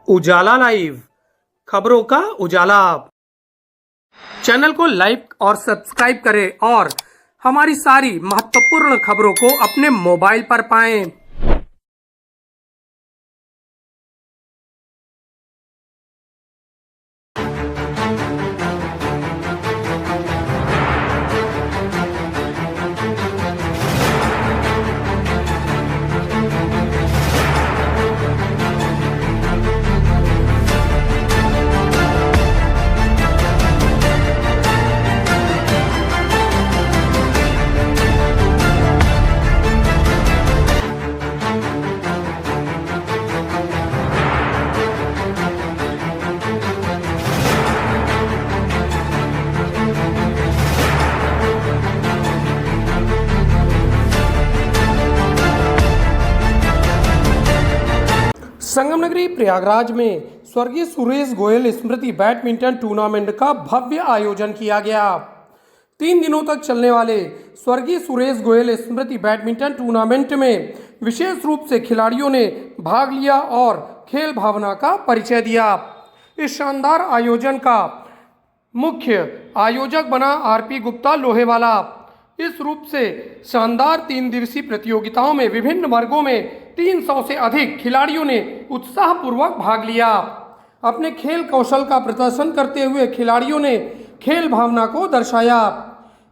उजाला live, खबरों का उजाला। Channel को लाइक और सब्सक्राइब करें और हमारी सारी महत्वपूर्ण खबरों को अपने मोबाइल पर पाएं। संगम नगरी प्रयागराज में स्वर्गीय सुरेश गोयल स्मृति बैडमिंटन टूर्नामेंट का भव्य आयोजन किया गया। 3 दिनों तक चलने वाले स्वर्गीय सुरेश गोयल स्मृति बैडमिंटन टूर्नामेंट में विशेष रूप से खिलाड़ियों ने भाग लिया और खेल भावना का परिचय दिया। इस शानदार आयोजन का मुख्य आयोजक बना आरपी गुप्ता लोहेवाला। इस रूप से शानदार 3 दिवसीय प्रतियोगिताओं में विभिन्न वर्गों में 300 से अधिक खिलाड़ियों ने उत्साहपूर्वक भाग लिया। अपने खेल कौशल का प्रदर्शन करते हुए खिलाड़ियों ने खेल भावना को दर्शाया।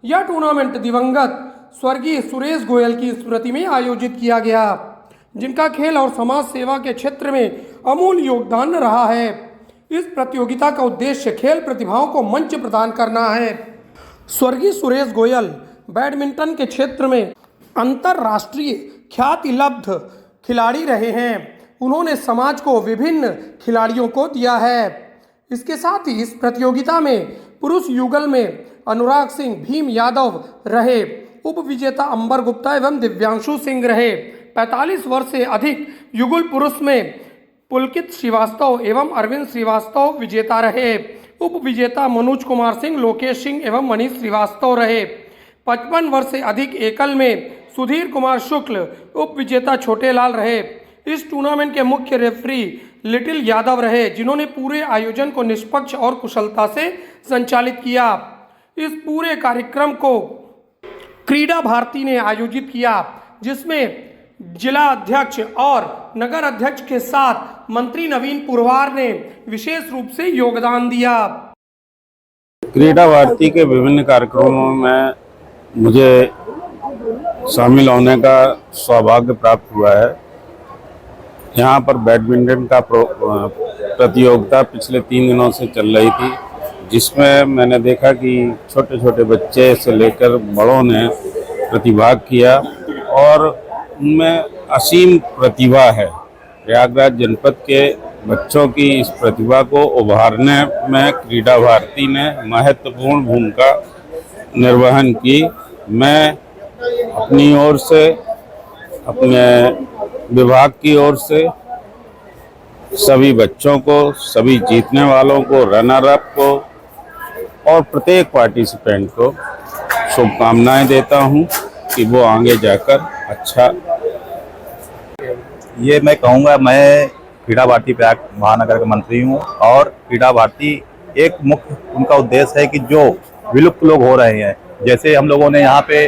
यह टूर्नामेंट दिवंगत स्वर्गीय सुरेश गोयल की स्मृति में आयोजित किया गया, जिनका खेल और समाज सेवा के क्षेत्र में अमूल्य योगदान रहा है। इस प्रतियोगिता का उद्देश्य खेल प्रतिभाओं को मंच प्रदान करना है। स्वर्गीय सुरेश गोयल बैडमिंटन के क्षेत्र में अंतर्राष्ट्रीय ख्याति लब्ध खिलाड़ी रहे हैं। उन्होंने समाज को विभिन्न खिलाड़ियों को दिया है। इसके साथ ही इस प्रतियोगिता में पुरुष युगल में अनुराग सिंह भीम यादव रहे, उप विजेता अंबर गुप्ता एवं दिव्यांशु सिंह रहे। 45 वर्ष से अधिक युगल पुरुष में पुलकित श्रीवास्तव एवं अरविंद श्रीवास्तव विजेता रहे। उप विजेता मनोज कुमार सिंह, लोकेश सिंह एवं मनीष श्रीवास्तव रहे। 55 वर्ष से अधिक एकल में सुधीर कुमार शुक्ल, उप विजेता छोटे लाल रहे। इस टूर्नामेंट के मुख्य रेफरी लिटिल यादव रहे, जिन्होंने पूरे आयोजन को निष्पक्ष और कुशलता से संचालित किया। इस पूरे कार्यक्रम को क्रीडा भारती ने आयोजित किया, जिसमें जिला अध्यक्ष और नगर अध्यक्ष के साथ मंत्री नवीन पुरवार ने विशेष रूप से योगदान दिया। क्रीडा भारती के विभिन्न कार्यक्रमों में मुझे शामिल होने का सौभाग्य प्राप्त हुआ है। यहाँ पर बैडमिंटन का प्रतियोगिता पिछले 3 दिनों से चल रही थी, जिसमें मैंने देखा कि छोटे छोटे बच्चे से लेकर बड़ों ने प्रतिभाग किया और उनमें असीम प्रतिभा है। प्रयागराज जनपद के बच्चों की इस प्रतिभा को उभारने में क्रीडा भारती ने महत्वपूर्ण भूमिका निर्वहन की। मैं अपनी ओर से, अपने विभाग की ओर से सभी बच्चों को, सभी जीतने वालों को, रनर अप को और प्रत्येक पार्टिसिपेंट को शुभकामनाएं देता हूं कि वो आगे जाकर अच्छा। ये मैं कहूँगा, मैं क्रीडा भारती प्रयाग महानगर का मंत्री हूँ और क्रीडा भारती एक मुख्य उनका उद्देश्य है कि जो विलुप्त लोग हो रहे हैं, जैसे हम लोगों ने यहाँ पे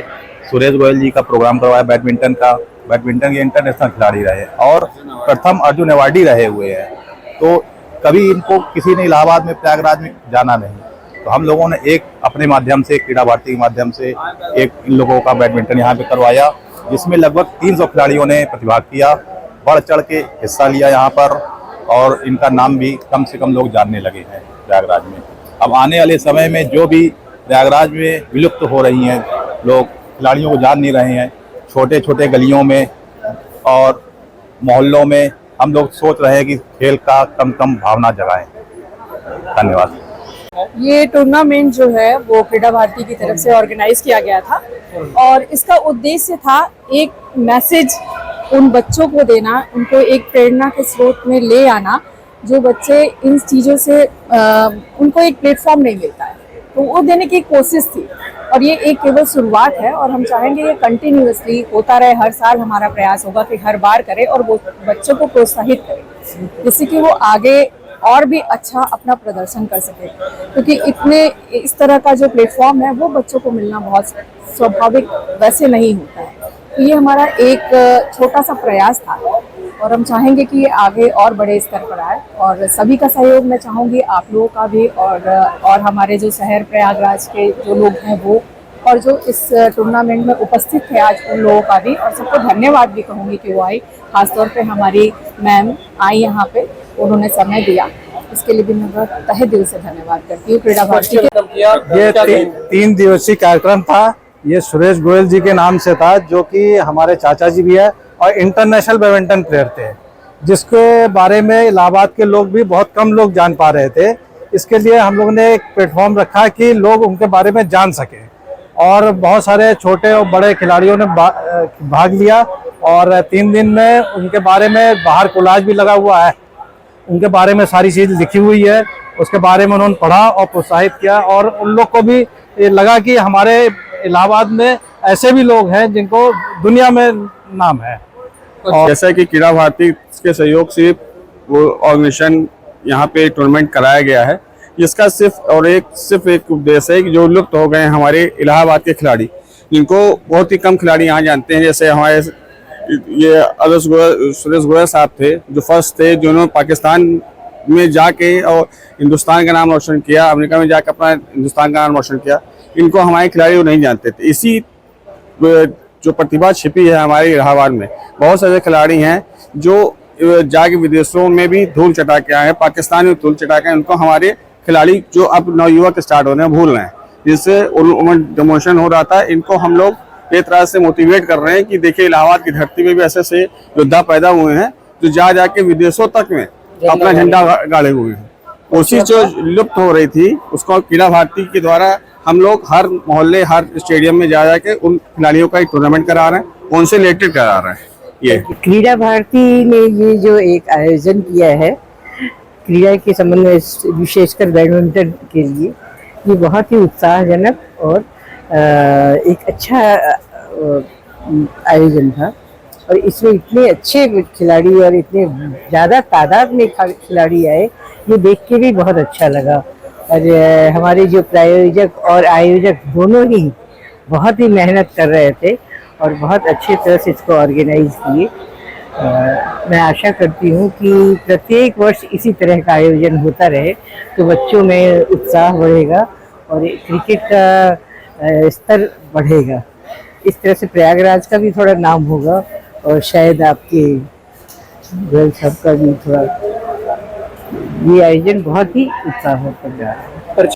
सुरेश गोयल जी का प्रोग्राम करवाया बैडमिंटन का। बैडमिंटन के इंटरनेशनल खिलाड़ी रहे और प्रथम अर्जुन अवार्डी रहे हुए हैं। तो कभी इनको किसी ने इलाहाबाद में, प्रयागराज में जाना नहीं, तो हम लोगों ने एक अपने माध्यम से, क्रीडा भारती के माध्यम से एक इन लोगों का बैडमिंटन यहाँ पे करवाया, जिसमें लगभग 300 खिलाड़ियों ने प्रतिभाग किया, बढ़ चढ़ के हिस्सा लिया यहाँ पर और इनका नाम भी कम से कम लोग जानने लगे हैं प्रयागराज में। अब आने वाले समय में जो भी प्रयागराज में विलुप्त हो रही हैं, लोग खिलाड़ियों को जान नहीं रहे हैं, छोटे छोटे गलियों में और मोहल्लों में हम लोग सोच रहे हैं कि खेल का कम भावना जगाएं। धन्यवाद। ये टूर्नामेंट जो है वो क्रीडा भारती की तरफ से ऑर्गेनाइज किया गया था और इसका उद्देश्य था एक मैसेज उन बच्चों को देना, उनको एक प्रेरणा के स्रोत में ले आना, जो बच्चे इन चीज़ों से उनको एक प्लेटफॉर्म नहीं मिलता है, तो वो देने की कोशिश थी। और ये एक केवल शुरुआत है और हम चाहेंगे ये कंटिन्यूअसली होता रहे। हर साल हमारा प्रयास होगा कि हर बार करें और वो बच्चों को प्रोत्साहित करें। जिससे कि वो आगे और भी अच्छा अपना प्रदर्शन कर सके, क्योंकि इतने इस तरह का जो प्लेटफॉर्म है वो बच्चों को मिलना बहुत स्वाभाविक वैसे नहीं होता है। तो ये हमारा एक छोटा सा प्रयास था और हम चाहेंगे कि ये आगे और बड़े स्तर पर आए, और सभी का सहयोग मैं चाहूँगी, आप लोगों का भी, और हमारे जो शहर प्रयागराज के जो लोग हैं वो, और जो इस टूर्नामेंट में उपस्थित थे आज उन लोगों का भी, और सबको धन्यवाद भी कहूँगी कि वो आई। खासतौर पे हमारी मैम आई यहाँ पे, उन्होंने समय दिया, इसके लिए भी मैं बहुत तहे दिल से धन्यवाद करती हूँ क्रीड़ा भारती के। ये 3 दिवसीय कार्यक्रम था। ये सुरेश गोयल जी के नाम से था, जो कि हमारे चाचा जी भी है और इंटरनेशनल बैडमिंटन प्लेयर थे, जिसके बारे में इलाहाबाद के लोग भी बहुत कम लोग जान पा रहे थे। इसके लिए हम लोग ने एक प्लेटफॉर्म रखा कि लोग उनके बारे में जान सकें, और बहुत सारे छोटे और बड़े खिलाड़ियों ने भाग लिया, और 3 दिन में उनके बारे में बाहर कोलाज भी लगा हुआ है, उनके बारे में सारी चीज़ लिखी हुई है, उसके बारे में उन्होंने पढ़ा और प्रोत्साहित किया, और उन लोग को भी ये लगा कि हमारे इलाहाबाद में ऐसे भी लोग हैं जिनको दुनिया में नाम है। और जैसा कि क्रीड़ा भारती के सहयोग से वो ऑर्गेनाइजेशन यहाँ पे टूर्नामेंट कराया गया है, जिसका सिर्फ एक उद्देश्य है कि जो लुप्त हो गए हैं हमारे इलाहाबाद के खिलाड़ी, जिनको बहुत ही कम खिलाड़ी यहाँ जानते हैं। जैसे हमारे ये सुरेश गोयल साहब थे, जो फर्स्ट थे जिन्होंने पाकिस्तान में जाके और हिंदुस्तान का नाम रोशन किया, अमेरिका में जाकर अपना हिंदुस्तान का नाम रोशन किया। इनको हमारे खिलाड़ी वो नहीं जानते थे। इसी जो प्रतिभा छिपी है हमारे इलाहाबाद में, बहुत सारे खिलाड़ी हैं जो जाके विदेशों में भी धूल चटा के आए हैं, पाकिस्तान में धूल चटा के आए, उनको हमारे खिलाड़ी जो अब नवयुवक स्टार्ट हो रहे हैं भूल रहे हैं, जिससे उनमें डिमोशन हो रहा था। इनको हम लोग एक तरह से मोटिवेट कर रहे हैं कि देखिए इलाहाबाद की धरती में भी ऐसे से योद्धा पैदा हुए हैं जो जाके विदेशों तक में अपना झंडा गाड़े हुए हैं। कोशिश जो लुप्त हो रही थी उसको क्रीड़ा भारती के द्वारा हम लोग हर मोहल्ले, हर स्टेडियम में जाके उन खिलाड़ियों का एक टूर्नामेंट करा रहे हैं, उनसे रिलेटेड करा रहे हैं। ये क्रीड़ा भारती ने ये जो एक आयोजन किया है क्रीड़ा के संबंध में, विशेषकर बैडमिंटन के लिए, ये बहुत ही उत्साहजनक और एक अच्छा आयोजन था। और इसमें इतने अच्छे खिलाड़ी और इतने ज़्यादा तादाद में खिलाड़ी आए, ये देख के भी बहुत अच्छा लगा। और हमारे जो प्रायोजक और आयोजक दोनों ही बहुत ही मेहनत कर रहे थे और बहुत अच्छे तरह से इसको ऑर्गेनाइज किए। मैं आशा करती हूँ कि प्रत्येक वर्ष इसी तरह का आयोजन होता रहे, तो बच्चों में उत्साह बढ़ेगा और क्रिकेट का स्तर बढ़ेगा। इस तरह से प्रयागराज का भी थोड़ा नाम होगा, और शायद आपके गोयल साहब का भी थोड़ा। ये आयोजन बहुत ही उत्साह कर रहा है।